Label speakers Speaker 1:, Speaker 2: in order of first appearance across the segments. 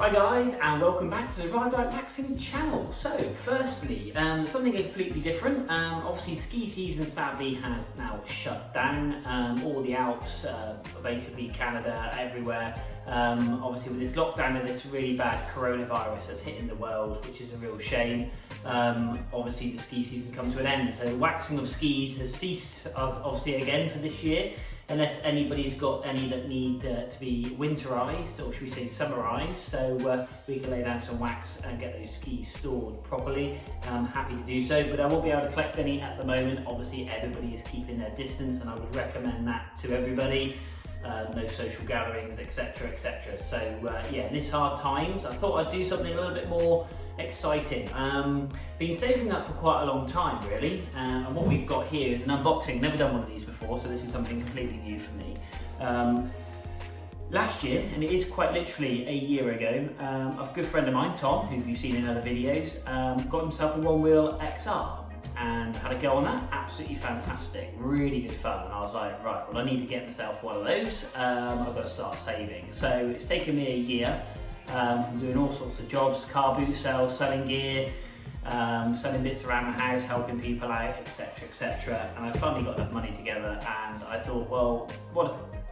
Speaker 1: Hi guys, and welcome back to the Ride&glide Maxing channel. So firstly, something completely different. Obviously ski season sadly has now shut down. All the Alps, basically Canada, everywhere. Obviously with this lockdown and this really bad coronavirus that's hitting the world, which is a real shame. Obviously the ski season comes to an end. So waxing of skis has ceased obviously again for this year. Unless anybody's got any that need to be winterized, or should we say summerized, so we can lay down some wax and get those skis stored properly. I'm happy to do so, but I won't be able to collect any at the moment. Obviously everybody is keeping their distance and I would recommend that to everybody. No social gatherings, etc, etc. So yeah, in this hard times I thought I'd do something a little bit more exciting. Been saving up for quite a long time really, and what we've got here is an unboxing. Never done one of these before, so this is something completely new for me. Last year, and it is quite literally a year ago, a good friend of mine, Tom, who you've seen in other videos, got himself a Onewheel XR and had a go on that. Absolutely fantastic, really good fun. And I was like, right, well I need to get myself one of those. I've got to start saving. So it's taken me a year from doing all sorts of jobs, car boot sales, selling gear, selling bits around the house, helping people out, etc, etc. And I finally got enough money together and I thought, well,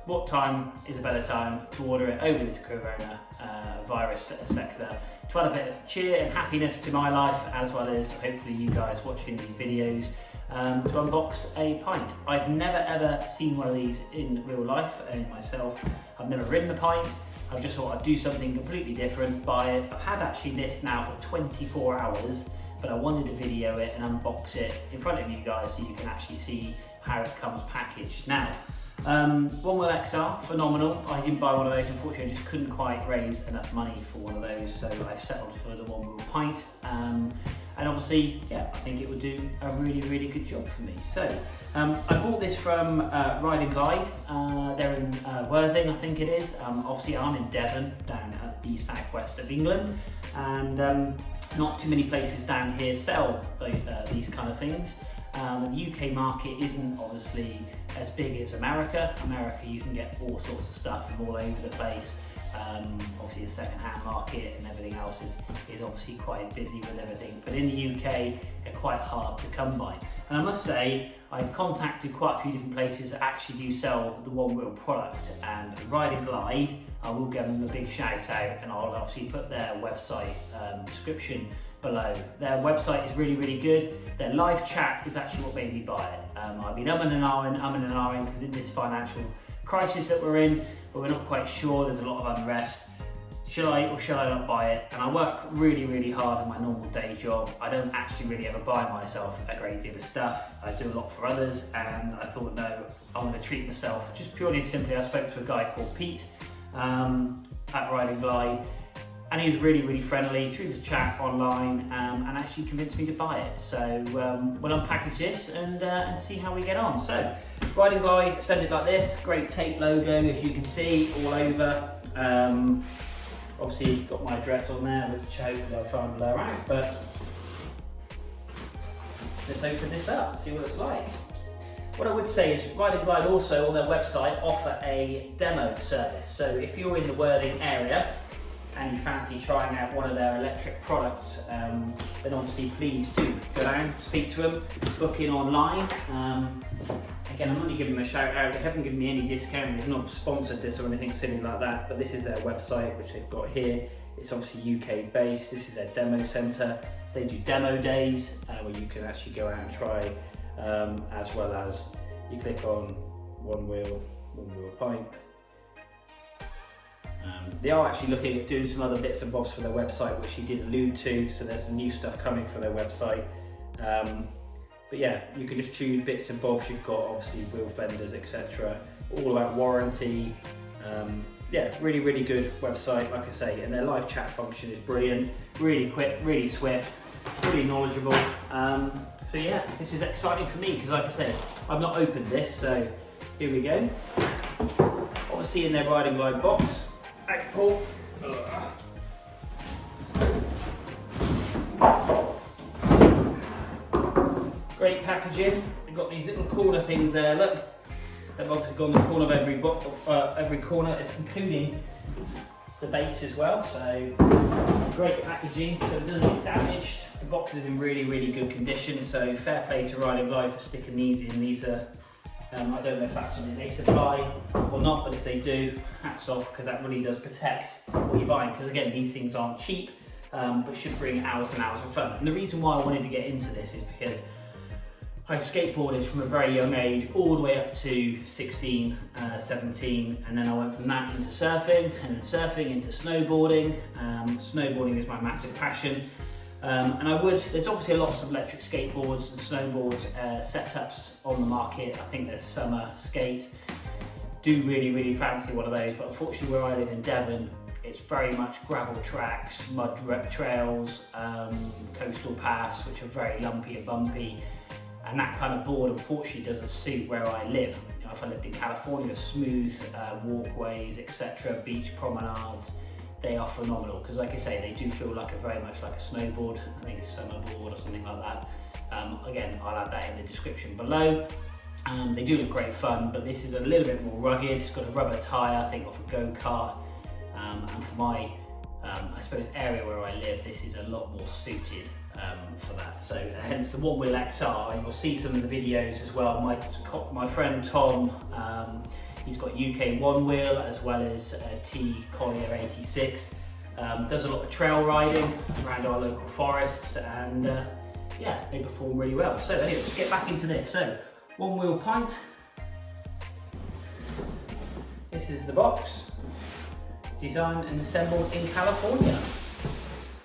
Speaker 1: what time is a better time to order it over this corona virus sector, to add a bit of cheer and happiness to my life, as well as hopefully you guys watching these videos, to unbox a pint. I've never ever seen one of these in real life myself. I've never ridden a pint. I've just thought I'd do something completely different, buy it. I've had actually this now for 24 hours, but I wanted to video it and unbox it in front of you guys so you can actually see how it comes packaged. Now, Onewheel XR, phenomenal. I didn't buy one of those, unfortunately I just couldn't quite raise enough money for one of those, so I've settled for the Onewheel Pint. And obviously, yeah, I think it would do a really good job for me. So, I bought this from Ride&glide. They're in Worthing, I think it is. Obviously I'm in Devon, down at the southwest of England, and not too many places down here sell these kind of things. The UK market isn't obviously as big as America. America, you can get all sorts of stuff from all over the place. Obviously the second-hand market and everything else is obviously quite busy with everything, but in the UK they're quite hard to come by. And I must say, I contacted quite a few different places that actually do sell the Onewheel product, and Ride&glide, I will give them a big shout out, and I'll obviously put their website description below. Their website is really good. Their live chat is actually what made me buy it. I've been umming and ahhing because in this financial crisis that we're in, but we're not quite sure, there's a lot of unrest. Should I or should I not buy it? And I work really hard in my normal day job. I don't actually really ever buy myself a great deal of stuff. I do a lot for others, and I thought, no, I want to treat myself. Just purely and simply, I spoke to a guy called Pete at Ride&glide, and he was really friendly through this chat online, and actually convinced me to buy it. So we'll unpackage this and see how we get on. So Ride&glide, send it like this, great tape logo as you can see all over. Obviously got my address on there, which hopefully I'll try and blur out, but let's open this up, see what it's like. What I would say is Ride&glide also on their website offer a demo service. So if you're in the Worthing area and you fancy trying out one of their electric products, then obviously please do go down, speak to them, book in online. Again, I'm only giving them a shout out. They haven't given me any discount. They've not sponsored this or anything silly like that, but this is their website, which they've got here. It's obviously UK based. This is their demo centre. So they do demo days where you can actually go out and try, as well as you click on Onewheel Pint. They are actually looking at doing some other bits and bobs for their website, which he did allude to, so there's some new stuff coming for their website. But yeah, you can just choose bits and bobs. You've got obviously wheel fenders, etc. All about warranty. Yeah, really good website, like I say, and their live chat function is brilliant, really quick, really swift, really knowledgeable. So yeah, this is exciting for me because, like I said, I've not opened this, so here we go. Obviously in their Ride&glide box. Pull. Great packaging. They've got these little corner things there. Look, they've obviously gone the corner of every corner. It's including the base as well, so great packaging, so it doesn't get damaged. The box is in really, really good condition, so fair play to Ride and Glide for sticking these in. These are, I don't know if that's something they supply or not, but if they do, hats off, because that really does protect what you're buying, because again, these things aren't cheap, but should bring hours and hours of fun. And the reason why I wanted to get into this is because I skateboarded from a very young age all the way up to 16, 17, and then I went from that into surfing, and then surfing into snowboarding. Snowboarding is my massive passion. And there's obviously a lot of electric skateboards and snowboard setups on the market. I think there's Summer Skate. Do really, really fancy one of those, but unfortunately where I live in Devon, it's very much gravel tracks, mud trails, coastal paths, which are very lumpy and bumpy. And that kind of board unfortunately doesn't suit where I live. You know, if I lived in California, smooth walkways, etc., beach promenades, they are phenomenal, because like I say, they do feel like very much like a snowboard. I think it's summer board or something like that. Again, I'll add that in the description below. They do look great fun, but this is a little bit more rugged. It's got a rubber tyre, I think off a go-kart. And for my, I suppose, area where I live, this is a lot more suited for that. So hence the Onewheel XR. You'll see some of the videos as well. My friend Tom, he's got UK Onewheel as well as T Collier 86. Does a lot of trail riding around our local forests, and yeah, they perform really well. So anyway, let's get back into this. So Onewheel Pint. This is the box, designed and assembled in California.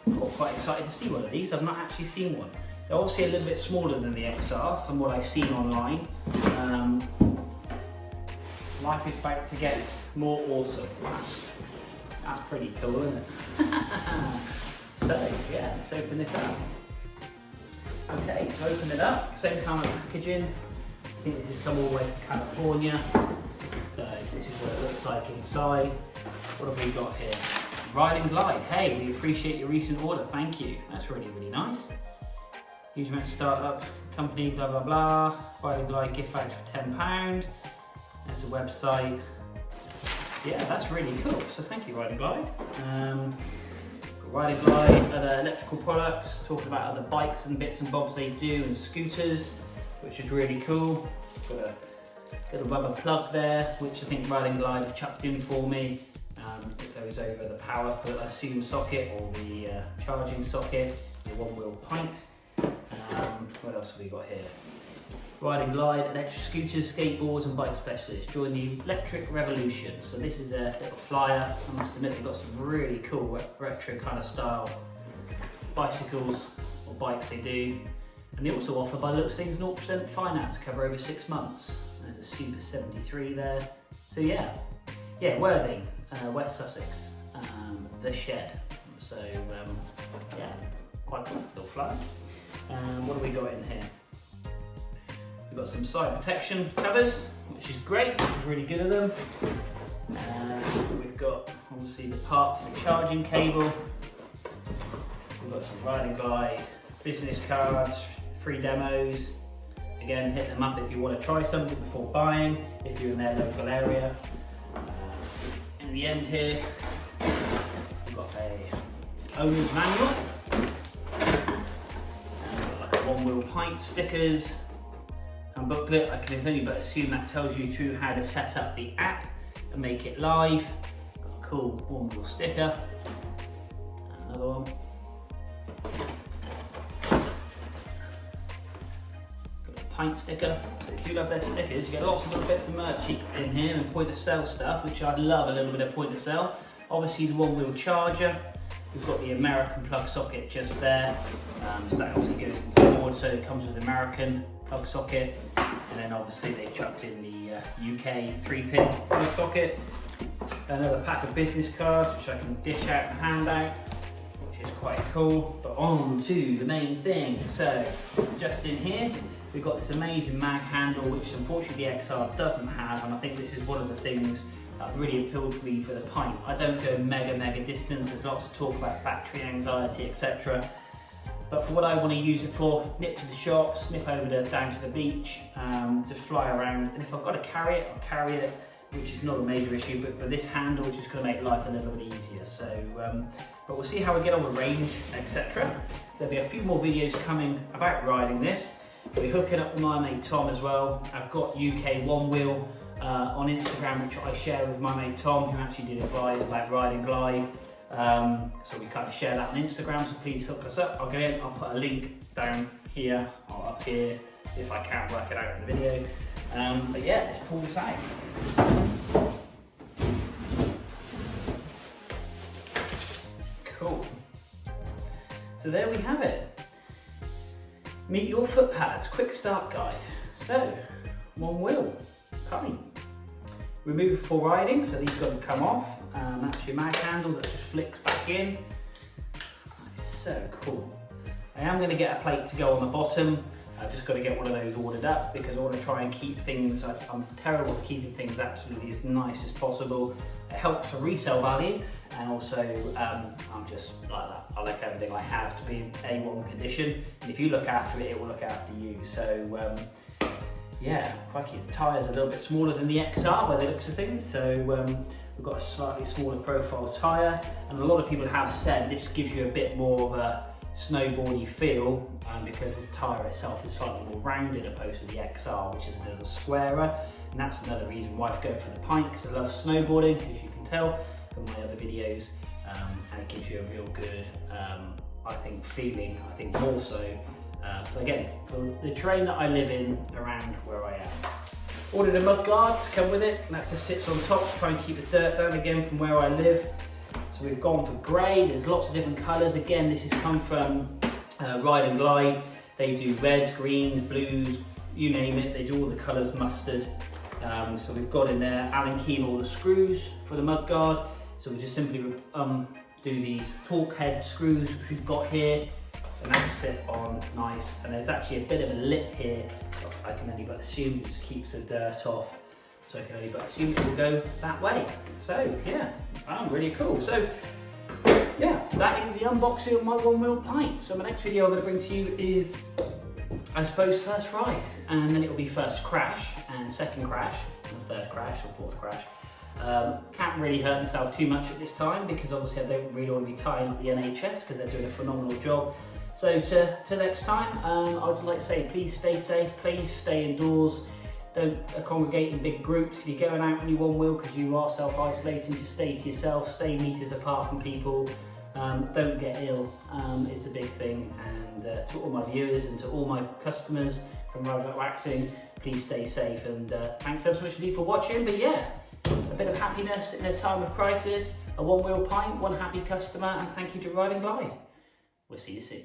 Speaker 1: I'm quite excited to see one of these. I've not actually seen one. They're obviously a little bit smaller than the XR from what I've seen online. Life is about to get more awesome. That's pretty cool, isn't it? So yeah, let's open this up. Okay, so open it up, same kind of packaging. I think this has come all the way from California. So this is what it looks like inside. What have we got here? Ride and Glide. Hey, we appreciate your recent order, thank you. That's really, really nice. Huge amount startup company, blah, blah, blah. Ride and Glide gift voucher for £10. That's a website. Yeah, that's really cool. So thank you, Ride and Glide. Ride and Glide, other electrical products, talking about other bikes and bits and bobs they do, and scooters, which is really cool. Got a little rubber plug there, which I think Ride and Glide have chucked in for me. It goes over the power, I assume, socket, or the charging socket, the Onewheel Pint. What else have we got here? Ride and Glide, electric scooters, skateboards and bike specialists. Join the electric revolution. So this is a little flyer. I must admit they've got some really cool retro kind of style bicycles or bikes they do. And they also offer, by the looks of things, 0% finance, cover over 6 months. There's a Super 73 there. So yeah, Worthing, West Sussex, The Shed. So yeah, quite cool little flyer. What do we got in here? We've got some side protection covers, which is great, it's really good of them. We've got obviously the part for the charging cable. We've got some Ride and Glide business cards, free demos. Again, hit them up if you want to try something before buying, if you're in their local area. In the end here, we've got a owner's manual. And we've got like a Onewheel Pint stickers and booklet. I can only but assume that tells you through how to set up the app and make it live. Got a cool Onewheel sticker. And another one. Got a pint sticker. So they do love their stickers. You get lots of little bits of merch in here and point of sale stuff, which I love a little bit of point of sale. Obviously the Onewheel charger. We've got the American plug socket just there. So that obviously goes into the board, so it comes with American plug socket. And then obviously they chucked in the UK 3-pin plug socket. Another pack of business cards, which I can dish out and hand out, which is quite cool. But on to the main thing. So just in here, we've got this amazing mag handle, which unfortunately the XR doesn't have. And I think this is one of the things that really appealed to me for the Pint. I don't go mega distance. There's lots of talk about battery anxiety, etc. But for what I want to use it for, nip to the shops, nip over down to the beach, just fly around. And if I've got to carry it, I'll carry it. which is not a major issue, but for this handle, it's just going to make life a little bit easier. So, but we'll see how we get on with range, etc. So there'll be a few more videos coming about riding this. We'll be hooking up with my mate Tom as well. I've got UK Onewheel on Instagram, which I share with my mate Tom, who actually did advise about ride and glide. So we kind of share that on Instagram, so please hook us up. I'll put a link down here or up here if I can't work it out in the video. But yeah, let's pull this out. Cool. So there we have it. Meet your foot pads, quick start guide. So, Onewheel Pint. Remove for riding, so these got to come off. That's your mag handle that just flicks back in. That's so cool. I am going to get a plate to go on the bottom. I've just got to get one of those ordered up because I want to try and keep things, I'm terrible at keeping things absolutely as nice as possible. It helps for resale value, and also I'm just like that. I like everything I have to be in A1 condition, and if you look after it, it will look after you. So yeah, crikey, the tyre's a little bit smaller than the XR by the looks of things, so we've got a slightly smaller profile tyre, and a lot of people have said this gives you a bit more of a snowboardy feel because the tyre itself is slightly more rounded opposed to the XR, which is a little squarer, and that's another reason why I've gone for the Pint, because I love snowboarding, as you can tell from my other videos, and it gives you a real good, I think, feeling. I think more so, again, for the terrain that I live in around where I am. Ordered a mud guard to come with it, and that just sits on top to try and keep the dirt down again from where I live. So we've gone for grey, there's lots of different colours. Again, this has come from Ride and Glide. They do reds, greens, blues, you name it, they do all the colours mustard. So we've got in there Allen keying all the screws for the mud guard. So we just simply do these torque head screws which we've got here, and that sit on nice. And there's actually a bit of a lip here, I can only but assume it just keeps the dirt off. So I can only but assume it will go that way. So yeah, really cool. So yeah, that is the unboxing of my Onewheel Pint. So my next video I'm going to bring to you is, I suppose, first ride, and then it will be first crash, and second crash, and third crash, or fourth crash. Can't really hurt myself too much at this time because obviously I don't really want to be tying up the NHS because they're doing a phenomenal job. So to next time, I would like to say please stay safe, please stay indoors, don't congregate in big groups. If you're going out on your Onewheel because you are self-isolating, just stay to yourself, stay meters apart from people, don't get ill, it's a big thing. And to all my viewers and to all my customers from Ride About Waxing, please stay safe, and thanks so much for watching. But yeah, a bit of happiness in a time of crisis, a Onewheel Pint, one happy customer, and thank you to Ride and Glide. We'll see you soon.